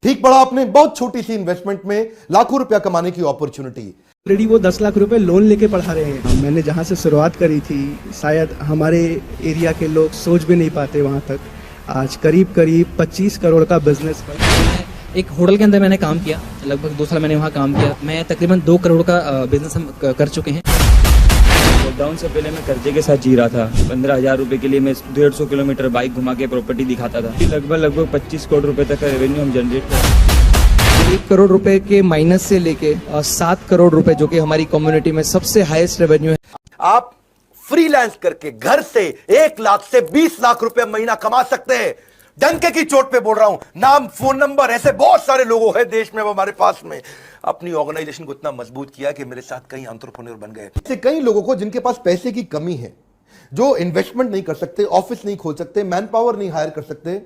ठीक पढ़ा आपने, बहुत छोटी सी इन्वेस्टमेंट में लाखों रुपया कमाने की अपॉर्चुनिटी। ऑलरेडी वो 10 लाख रुपए लोन लेके पढ़ा रहे हैं। मैंने जहाँ से शुरुआत करी थी, शायद हमारे एरिया के लोग सोच भी नहीं पाते वहाँ तक। आज करीब करीब 25 करोड़ का बिजनेस। एक होटल के अंदर मैंने काम किया, लगभग 2 साल मैंने वहाँ काम किया। मैं तकरीबन 2 करोड़ का बिजनेस हम कर चुके हैं। लॉकडाउन से पहले मैं कर्जे के साथ जी रहा था। 15,000 रुपए के लिए मैं 150 किलोमीटर बाइक घुमा के प्रॉपर्टी दिखाता था। लगभग 25 करोड़ रुपए तक का रेवेन्यू हम जनरेट कर। 1 करोड़ रुपए के माइनस से लेके 7 करोड़ रुपए, जो कि हमारी कम्युनिटी में सबसे हाईएस्ट रेवेन्यू है। आप फ्रीलांस करके घर से 1 लाख से 20 लाख रुपए महीना कमा सकते हैं। डंके की चोट पे बोल रहा हूं, नाम फोन नंबर ऐसे बहुत सारे लोगों हैं देश में, वो हमारे पास में अपनी ऑर्गेनाइजेशन को इतना मजबूत किया कि मेरे साथ कई एंटरप्रेन्योर बन गए। ऐसे कई लोगों को जिनके पास पैसे की कमी है, जो इन्वेस्टमेंट नहीं कर सकते, ऑफिस नहीं खोल सकते, मैन पावर नहीं हायर कर सकते।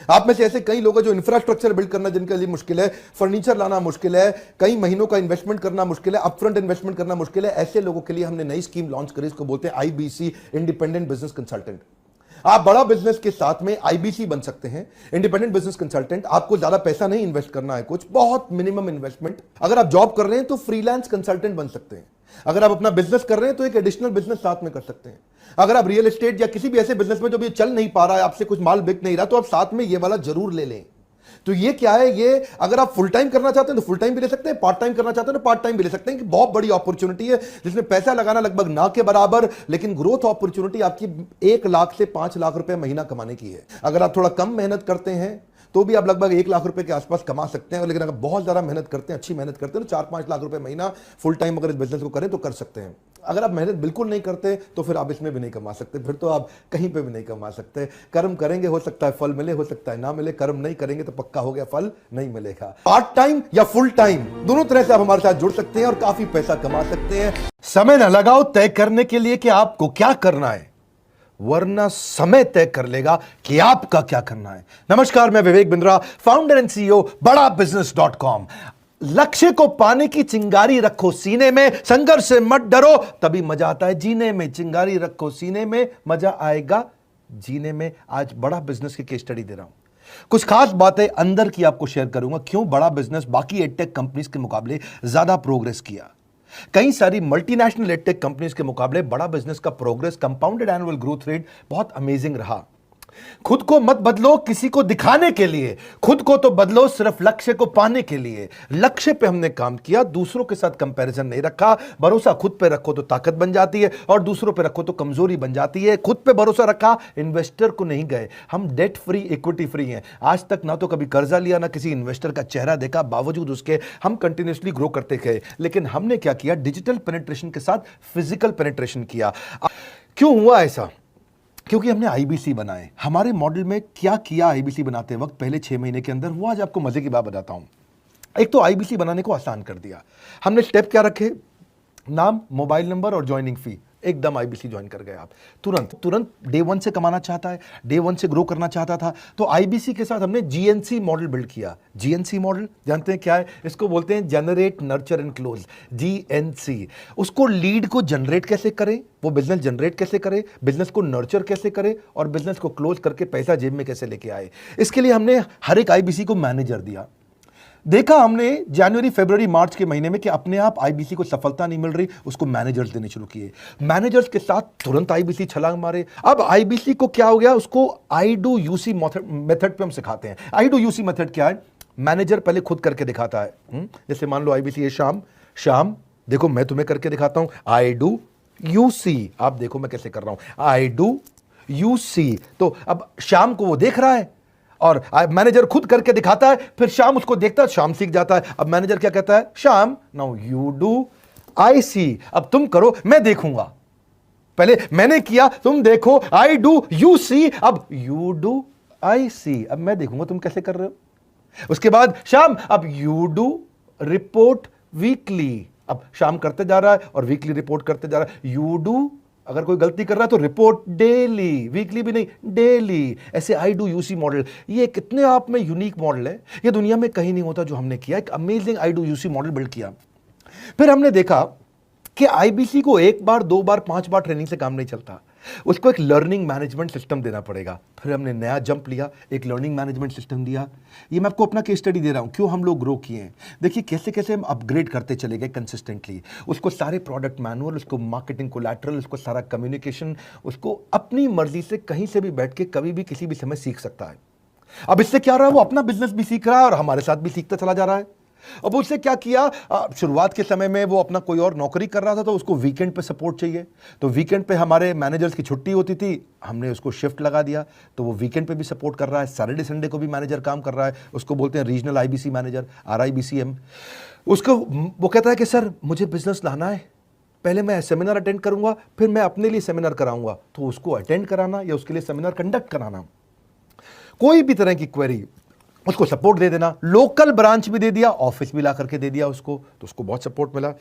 आप में से ऐसे कई लोग हैं जो इंफ्रास्ट्रक्चर बिल्ड करना जिनके लिए मुश्किल है, फर्नीचर लाना मुश्किल है, कई महीनों का इन्वेस्टमेंट करना मुश्किल है, अपफ्रंट इन्वेस्टमेंट करना मुश्किल है। ऐसे लोगों के लिए हमने नई स्कीम लॉन्च करी, इसको बोलते हैं आईबीसी, इंडिपेंडेंट बिजनेस कंसल्टेंट। आप बड़ा बिजनेस के साथ में आईबीसी बन सकते हैं, इंडिपेंडेंट बिजनेस कंसल्टेंट। आपको ज्यादा पैसा नहीं इन्वेस्ट करना है, कुछ बहुत मिनिमम इन्वेस्टमेंट। अगर आप जॉब कर रहे हैं तो फ्रीलांस कंसल्टेंट बन सकते हैं। अगर आप अपना बिजनेस कर रहे हैं तो एक एडिशनल बिजनेस साथ में कर सकते हैं। अगर आप रियल एस्टेट या किसी भी ऐसे बिजनेस में जो भी चल नहीं पा रहा है, आपसे कुछ माल बिक नहीं रहा, तो आप साथ में ये वाला जरूर ले लें। तो ये क्या है, ये अगर आप फुल टाइम करना चाहते हैं तो फुल टाइम भी ले सकते हैं, पार्ट टाइम करना चाहते हैं तो पार्ट टाइम भी ले सकते हैं। कि बहुत बड़ी अपॉर्चुनिटी है जिसमें पैसा लगाना लगभग ना के बराबर, लेकिन ग्रोथ अपॉर्चुनिटी आपकी 1 लाख से 5 लाख रुपए महीना कमाने की है। अगर आप थोड़ा कम मेहनत करते हैं तो भी आप लगभग 1 लाख रुपए के आसपास कमा सकते हैं, लेकिन अगर बहुत ज्यादा मेहनत करते हैं, अच्छी मेहनत करते हैं, तो 4-5 लाख रुपए महीना फुल टाइम अगर इस बिजनेस को करें तो कर सकते हैं। अगर आप मेहनत बिल्कुल नहीं करते तो फिर आप इसमें भी नहीं कमा सकते, फिर तो आप कहीं पे भी नहीं कमा सकते। कर्म करेंगे, हो सकता है फल मिले, हो सकता है ना मिले। कर्म नहीं करेंगे तो पक्का हो गया फल नहीं मिलेगा। पार्ट टाइम या फुल टाइम, दोनों तरह से आप हमारे साथ जुड़ सकते हैं और काफी पैसा कमा सकते हैं। समय ना लगाओ तय करने के लिए कि आपको क्या करना है, वरना समय तय कर लेगा कि आपका क्या करना है। नमस्कार, मैं Vivek Bindra, founder and CEO बड़ा बिजनेस.com। लक्ष्य को पाने की चिंगारी रखो सीने में, संघर्ष से मत डरो, तभी मजा आता है जीने में। चिंगारी रखो सीने में, मजा आएगा जीने में। आज बड़ा बिजनेस की केस स्टडी दे रहा हूं, कुछ खास बातें अंदर की आपको शेयर करूंगा, क्यों बड़ा बिजनेस बाकी एडटेक कंपनीज के मुकाबले ज्यादा प्रोग्रेस किया। कई सारी मल्टीनेशनल एडटेक कंपनीज के मुकाबले बड़ा बिजनेस का progress, compounded annual growth rate बहुत अमेजिंग रहा। खुद को मत बदलो किसी को दिखाने के लिए, खुद को तो बदलो सिर्फ लक्ष्य को पाने के लिए। लक्ष्य पे हमने काम किया, दूसरों के साथ कंपैरिजन नहीं रखा। भरोसा खुद पे रखो तो ताकत बन जाती है, और दूसरों पे रखो तो कमजोरी बन जाती है। खुद पे भरोसा रखा, इन्वेस्टर को नहीं गए। हम डेट फ्री, इक्विटी फ्री हैं। आज तक ना तो कभी कर्जा लिया, ना किसी इन्वेस्टर का चेहरा देखा, बावजूद उसके हम कंटिन्यूसली ग्रो करते गए। लेकिन हमने क्या किया, डिजिटल पेनिट्रेशन के साथ फिजिकल पेनिट्रेशन किया। क्यों हुआ ऐसा? क्योंकि हमने आईबीसी बनाए। हमारे मॉडल में क्या किया आईबीसी बनाते वक्त, पहले 6 महीने के अंदर, वो आज आपको मजे की बात बताता हूं। एक तो आईबीसी बनाने को आसान कर दिया हमने। स्टेप क्या रखे, नाम, मोबाइल नंबर और ज्वाइनिंग फी। एकदम आईबीसी ज्वाइन कर गए आप तुरंत। डे 1 से कमाना चाहता है, डे 1 से ग्रो करना चाहता था, तो आईबीसी के साथ हमने जीएनसी मॉडल बिल्ड किया। जीएनसी मॉडल जानते हैं क्या है? इसको बोलते हैं generate, nurture and close, GNC. उसको लीड को जनरेट कैसे करें, वो बिजनेस जनरेट कैसे करे, बिजनेस को नर्चर कैसे करे, और बिजनेस को क्लोज करके पैसा जेब में कैसे लेके आए। इसके लिए हमने हर एक आईबीसी को मैनेजर दिया। देखा हमने जनवरी, फरवरी, मार्च के महीने में कि अपने आप आईबीसी को सफलता नहीं मिल रही, उसको मैनेजर्स देने शुरू किए। मैनेजर्स के साथ तुरंत आईबीसी छलांग मारे। अब आईबीसी को क्या हो गया, उसको आई डू यूसी मेथड पे हम सिखाते हैं। आई डू यूसी मेथड क्या है? मैनेजर पहले खुद करके दिखाता है। जैसे मान लो आईबीसी है शाम, देखो मैं तुम्हें करके दिखाता हूं, आई डू यूसी। आप देखो मैं कैसे कर रहा हूं, आई डू यूसी। तो अब शाम को वो देख रहा है और मैनेजर खुद करके दिखाता है, फिर शाम उसको देखता है, शाम सीख जाता है। अब मैनेजर क्या कहता है, शाम नाउ यू डू आई सी। अब तुम करो, मैं देखूंगा। पहले मैंने किया, तुम देखो, आई डू यू सी, अब यू डू आई सी। अब मैं देखूंगा तुम कैसे कर रहे हो। उसके बाद शाम, अब यू डू रिपोर्ट वीकली। अब शाम करते जा रहा है और वीकली रिपोर्ट करते जा रहा है। यू डू, अगर कोई गलती कर रहा है तो रिपोर्ट डेली, वीकली भी नहीं, डेली। ऐसे आई डू यूसी मॉडल, ये कितने आप में यूनिक मॉडल है, ये दुनिया में कहीं नहीं होता जो हमने किया। एक amazing I do UC model build किया। फिर हमने देखा कि आईबीसी को 1 बार, 2 बार, 5 बार ट्रेनिंग से काम नहीं चलता। उसको एक लर्निंग मैनेजमेंट सिस्टम देना पड़ेगा। फिर हमने नया जंप लिया, एक लर्निंग मैनेजमेंट सिस्टम दिया। ये मैं आपको अपना केस स्टडी दे रहा हूँ, क्यों हम लोग ग्रो किए हैं। देखिए कैसे कैसे हम अपग्रेड करते चले गए कंसिस्टेंटली। उसको सारे प्रोडक्ट मैनुअल, उसको मार्केटिंग कोलैटरल, उसको सारा कम्युनिकेशन, उसको अपनी मर्जी से कहीं से भी बैठ के कभी भी किसी भी समय सीख सकता है। अब इससे क्या रहा है, वो अपना बिजनेस भी सीख रहा है और हमारे साथ भी सीखता चला जा रहा है। अब उससे क्या किया, शुरुआत के समय में वो अपना कोई और नौकरी कर रहा था तो उसको वीकेंड पे सपोर्ट चाहिए, तो वीकेंड पे हमारे मैनेजर्स की छुट्टी होती थी, हमने उसको शिफ्ट लगा दिया, तो वो वीकेंड पे भी सपोर्ट कर रहा है। सैटरडे संडे को भी मैनेजर काम कर रहा है, उसको बोलते हैं रीजनल आईबीसी मैनेजर, RIBCM। उसको वो कहता है कि सर मुझे बिजनेस लाना है, पहले मैं सेमिनार अटेंड करूंगा, फिर मैं अपने लिए सेमिनार कराऊंगा। तो उसको अटेंड कराना या उसके लिए सेमिनार कंडक्ट कराना, कोई भी तरह की क्वेरी, उसको सपोर्ट दे देना। लोकल ब्रांच भी दे दिया, ऑफिस भी ला करके दे दिया उसको, तो उसको बहुत सपोर्ट मिला।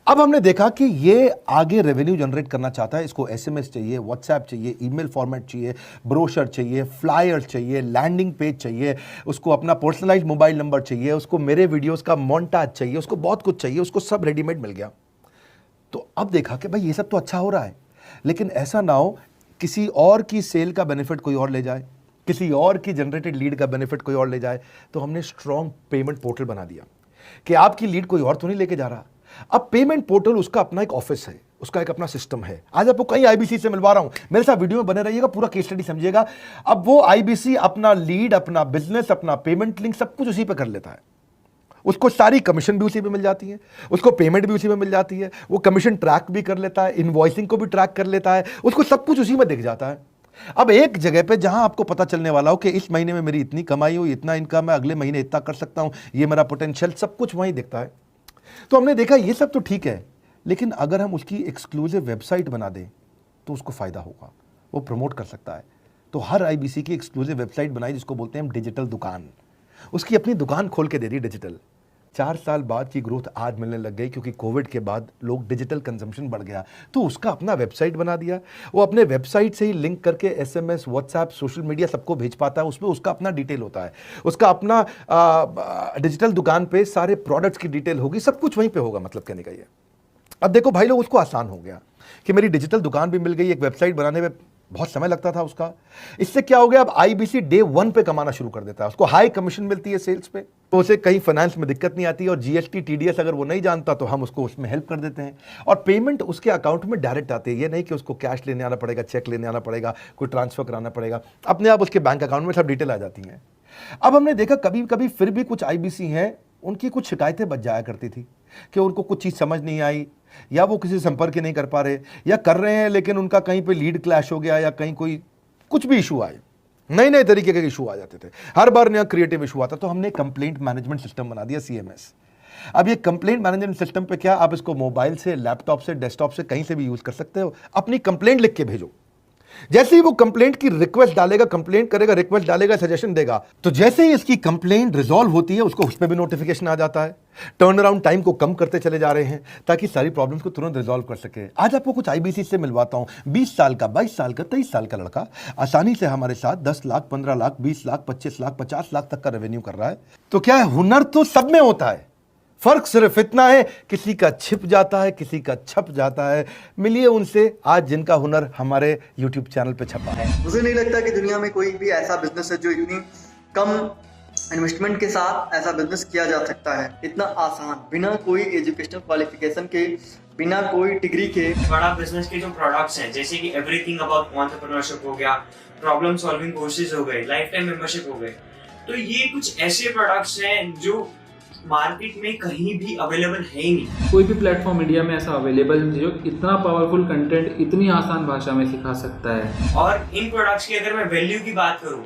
अब हमने देखा कि ये आगे रेवेन्यू जनरेट करना चाहता है, इसको SMS चाहिए, व्हाट्सएप चाहिए, ईमेल फॉर्मेट चाहिए, ब्रोशर चाहिए, फ्लायर चाहिए, लैंडिंग पेज चाहिए, उसको अपना पर्सनलाइज मोबाइल नंबर चाहिए, उसको मेरे वीडियोस का मोन्टाज चाहिए, उसको बहुत कुछ चाहिए, उसको सब रेडीमेड मिल गया। तो अब देखा कि भाई ये सब तो अच्छा हो रहा है, लेकिन ऐसा ना हो किसी और की सेल का बेनिफिट कोई और ले जाए, किसी और की जनरेटेड लीड का बेनिफिट कोई और ले जाए। तो हमने स्ट्रॉन्ग पेमेंट पोर्टल बना दिया कि आपकी लीड कोई और तो नहीं लेके जा रहा। अब पेमेंट पोर्टल उसका अपना एक ऑफिस है, उसका एक अपना सिस्टम है। आज आपको कई IBC से मिलवा रहा हूं, मेरे साथ वीडियो में बने रहिएगा, पूरा केस स्टडी समझिएगा। अब वो IBC अपना लीड, अपना बिजनेस, अपना पेमेंट लिंक सब कुछ उसी पे कर लेता है। उसको सारी कमीशन भी उसी पे मिल जाती है, उसको पेमेंट भी उसी में मिल जाती है, वो कमीशन ट्रैक भी कर लेता है, इनवॉइसिंग को भी ट्रैक कर लेता है, उसको सब कुछ उसी में दिख जाता है। अब एक जगह पे जहां आपको पता चलने वाला हो कि इस महीने में मेरी इतनी कमाई हुई, इतना इनकम है, अगले महीने इतना कर सकता हूं, ये मेरा पोटेंशियल, सब कुछ वहीं दिखता है। तो हमने देखा ये सब तो ठीक है, लेकिन अगर हम उसकी एक्सक्लूसिव वेबसाइट बना दें तो उसको फायदा होगा, वो प्रमोट कर सकता है। तो हर IBC की एक्सक्लूसिव वेबसाइट बनाई, जिसको बोलते हैं हम डिजिटल दुकान। उसकी अपनी दुकान खोल के दे दी डिजिटल। 4 साल बाद की ग्रोथ आज मिलने लग गई, क्योंकि कोविड के बाद लोग डिजिटल कंजम्पशन बढ़ गया, तो उसका अपना वेबसाइट बना दिया। वो अपने वेबसाइट से ही लिंक करके SMS, व्हाट्सएप, सोशल मीडिया सबको भेज पाता है। उसमें उसका अपना डिटेल होता है, उसका अपना डिजिटल दुकान पे सारे प्रोडक्ट्स की डिटेल होगी, सब कुछ वहीं पे होगा। मतलब कहने का ये, अब देखो भाई लोग, उसको आसान हो गया कि मेरी डिजिटल दुकान भी मिल गई। एक वेबसाइट बनाने में बहुत समय लगता था उसका, इससे क्या हो गया, अब IBC डे 1 पे कमाना शुरू कर देता है। उसको हाई कमीशन मिलती है सेल्स पे, तो उसे कहीं फाइनेंस में दिक्कत नहीं आती, और GST TDS अगर वो नहीं जानता तो हम उसको उसमें हेल्प कर देते हैं, और पेमेंट उसके अकाउंट में डायरेक्ट आती है। ये नहीं कि उसको कैश लेने आना पड़ेगा, चेक लेने आना पड़ेगा, कोई ट्रांसफर कराना पड़ेगा, अपने आप उसके बैंक अकाउंट में सब डिटेल आ जाती हैं। अब हमने देखा कभी कभी फिर भी कुछ IBC हैं, उनकी कुछ शिकायतें बच जाया करती थी कि उनको कुछ चीज़ समझ नहीं आई, या वो किसी संपर्क ही नहीं कर पा रहे, या कर रहे हैं लेकिन उनका कहीं पे लीड क्लैश हो गया, या कहीं कोई कुछ भी इशू आए, नए नए तरीके के इशू आ जाते थे, हर बार नया क्रिएटिव इशू आता। तो हमने कंप्लेंट मैनेजमेंट सिस्टम बना दिया, CMS। अब ये कंप्लेंट मैनेजमेंट सिस्टम पे क्या, आप इसको मोबाइल से, लैपटॉप से, डेस्कटॉप से, कहीं से भी यूज कर सकते हो। अपनी कंप्लेंट लिख के भेजो, जैसे ही वो कंप्लेंट की रिक्वेस्ट डालेगा, कंप्लेंट करेगा, रिक्वेस्ट डालेगा, सजेशन देगा, तो जैसे ही इसकी कंप्लेंट रिजॉल्व होती है उसको उस पर भी नोटिफिकेशन आ जाता है। टर्न अराउंड टाइम को कम करते चले जा रहे हैं ताकि सारी प्रॉब्लम्स को तुरंत रिजॉल्व कर सके। आज आपको कुछ IBC से मिलवाता हूं, 20 साल का, 22 साल का, 23 साल का लड़का आसानी से हमारे साथ 10 लाख, 15 लाख, 20 लाख, 25 लाख, 50 लाख तक का रेवेन्यू कर रहा है। तो क्या है, हुनर तो सब में होता है, फर्क सिर्फ इतना है किसी का छिप जाता है, किसी का छप जाता है। मिलिए उनसे आज जिनका हुनर हमारे YouTube चैनल पे छपा है। मुझे नहीं लगता कि दुनिया में कोई भी ऐसा बिजनेस है जो इतनी कम इन्वेस्टमेंट के साथ ऐसा बिजनेस किया जा सकता है, इतना आसान, बिना कोई एजुकेशनल क्वालिफिकेशन के, बिना कोई डिग्री के। बड़ा बिजनेस के जो प्रोडक्ट्स हैं, जैसे कि एवरीथिंग अबाउट एंटरप्रेन्योरशिप हो गया, प्रॉब्लम सॉल्विंग कोर्सेज हो गए, लाइफ टाइम मेंबरशिप हो गए, तो ये कुछ ऐसे प्रोडक्ट्स हैं जो मार्केट में कहीं भी अवेलेबल है ही नहीं। कोई भी प्लेटफॉर्म इंडिया में ऐसा अवेलेबल नहीं जो इतना पावरफुल कंटेंट इतनी आसान भाषा में सिखा सकता है। और इन प्रोडक्ट्स की अगर मैं वैल्यू की बात करूं,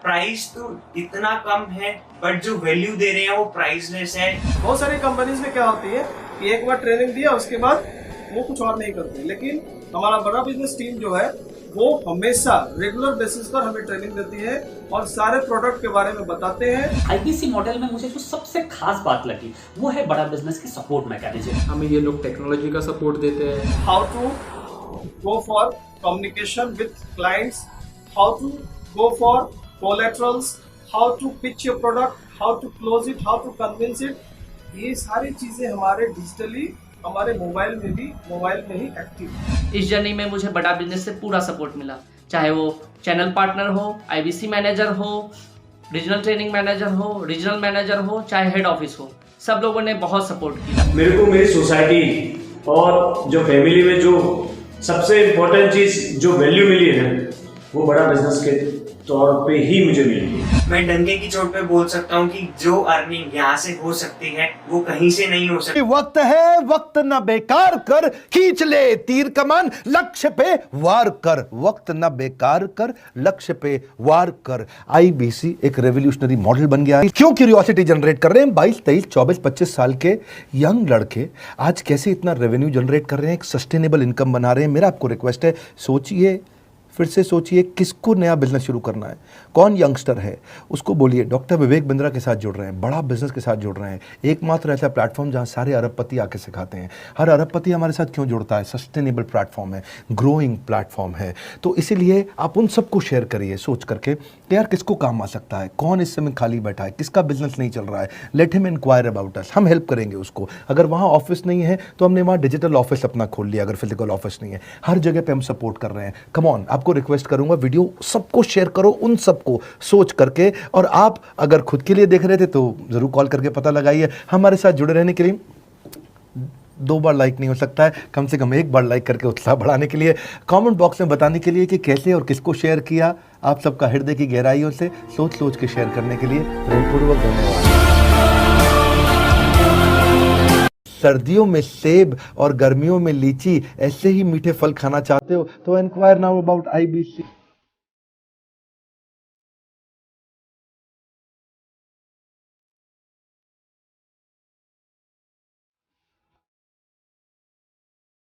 प्राइस तो इतना कम है, बट जो वैल्यू दे रहे हैं वो प्राइसलेस है। बहुत सारी कंपनीज में क्या होती है कि एक बार ट्रेनिंग दिया उसके बाद वो कुछ और नहीं करते, लेकिन हमारा बड़ा बिजनेस टीम जो है वो हमेशा रेगुलर बेसिस पर हमें ट्रेनिंग देती है और सारे प्रोडक्ट के बारे में बताते हैं। IBC मॉडल में मुझे जो सबसे खास बात लगी वो है बड़ा बिजनेस की सपोर्ट मैकेनिज्म। हमें ये लोग टेक्नोलॉजी का सपोर्ट देते हैं, how to go for communication with clients, how to go for collaterals, how to pitch your product, how to close it, how to convince it. ये सारी चीजें हमारे डिजिटली हमारे मोबाइल में ही एक्टिव है। इस जर्नी में मुझे बड़ा बिजनेस से पूरा सपोर्ट मिला, चाहे वो चैनल पार्टनर हो, आईबीसी मैनेजर हो, रीजनल ट्रेनिंग मैनेजर हो, रीजनल मैनेजर हो, चाहे हेड ऑफिस हो, सब लोगों ने बहुत सपोर्ट किया। मेरे को मेरी सोसाइटी और जो फैमिली में जो सबसे इम्पोर्टेंट चीज़ जो वैल्यू मिली है वो बड़ा बिजनेस के तौर पे ही मुझे मिली है। मैं डंके की चोट पे बोल सकता हूँ कि जो अर्निंग यहाँ से हो सकती है वो कहीं से नहीं हो सकती। वक्त है, वक्त न बेकार कर, खींच ले तीर कमान, लक्ष्य पे वार कर। वक्त न बेकार कर, लक्ष्य पे वार कर। आईबीसी एक रेवोल्यूशनरी मॉडल बन गया है। क्यों क्यूरियोसिटी जनरेट कर रहे हैं 22, 23, 24, 25 साल के यंग लड़के आज कैसे इतना रेवेन्यू जनरेट कर रहे हैं, एक सस्टेनेबल इनकम बना रहे हैं। मेरा आपको रिक्वेस्ट है, सोचिए, फिर से सोचिए किसको नया बिजनेस शुरू करना है, कौन यंगस्टर है, उसको बोलिए डॉक्टर विवेक बिंद्रा के साथ जुड़ रहे हैं, बड़ा बिजनेस के साथ जुड़ रहे हैं। एकमात्र ऐसा प्लेटफॉर्म जहां सारे अरबपति आके सिखाते हैं। हर अरबपति हमारे साथ क्यों जुड़ता है? सस्टेनेबल प्लेटफॉर्म है, ग्रोइंग प्लेटफॉर्म है। तो इसीलिए आप उन सबको शेयर करिए सोच करके कि यार किसको काम आ सकता है, कौन इस समय खाली बैठा है, किसका बिजनेस नहीं चल रहा है, let him inquire about us, हम हेल्प करेंगे उसको। अगर वहाँ ऑफिस नहीं है तो हमने वहाँ डिजिटल ऑफिस अपना खोल लिया, अगर फिजिकल ऑफिस नहीं है, हर जगह पे हम सपोर्ट कर रहे हैं। कम ऑन, आपको रिक्वेस्ट करूंगा वीडियो सबको शेयर करो, उन सबको सोच करके। और आप अगर खुद के लिए देख रहे थे तो जरूर कॉल करके पता लगाइए। हमारे साथ जुड़े रहने के लिए 2 बार लाइक नहीं हो सकता है, कम से कम 1 बार लाइक करके उत्साह बढ़ाने के लिए, कमेंट बॉक्स में बताने के लिए कि कैसे और किसको शेयर किया। आप सबका हृदय की गहराइयों से सोच सोच के शेयर करने के लिए प्रेमपूर्वक धन्यवाद। सर्दियों में सेब और गर्मियों में लीची, ऐसे ही मीठे फल खाना चाहते हो तो इंक्वायर नाउ अबाउट आईबीसी।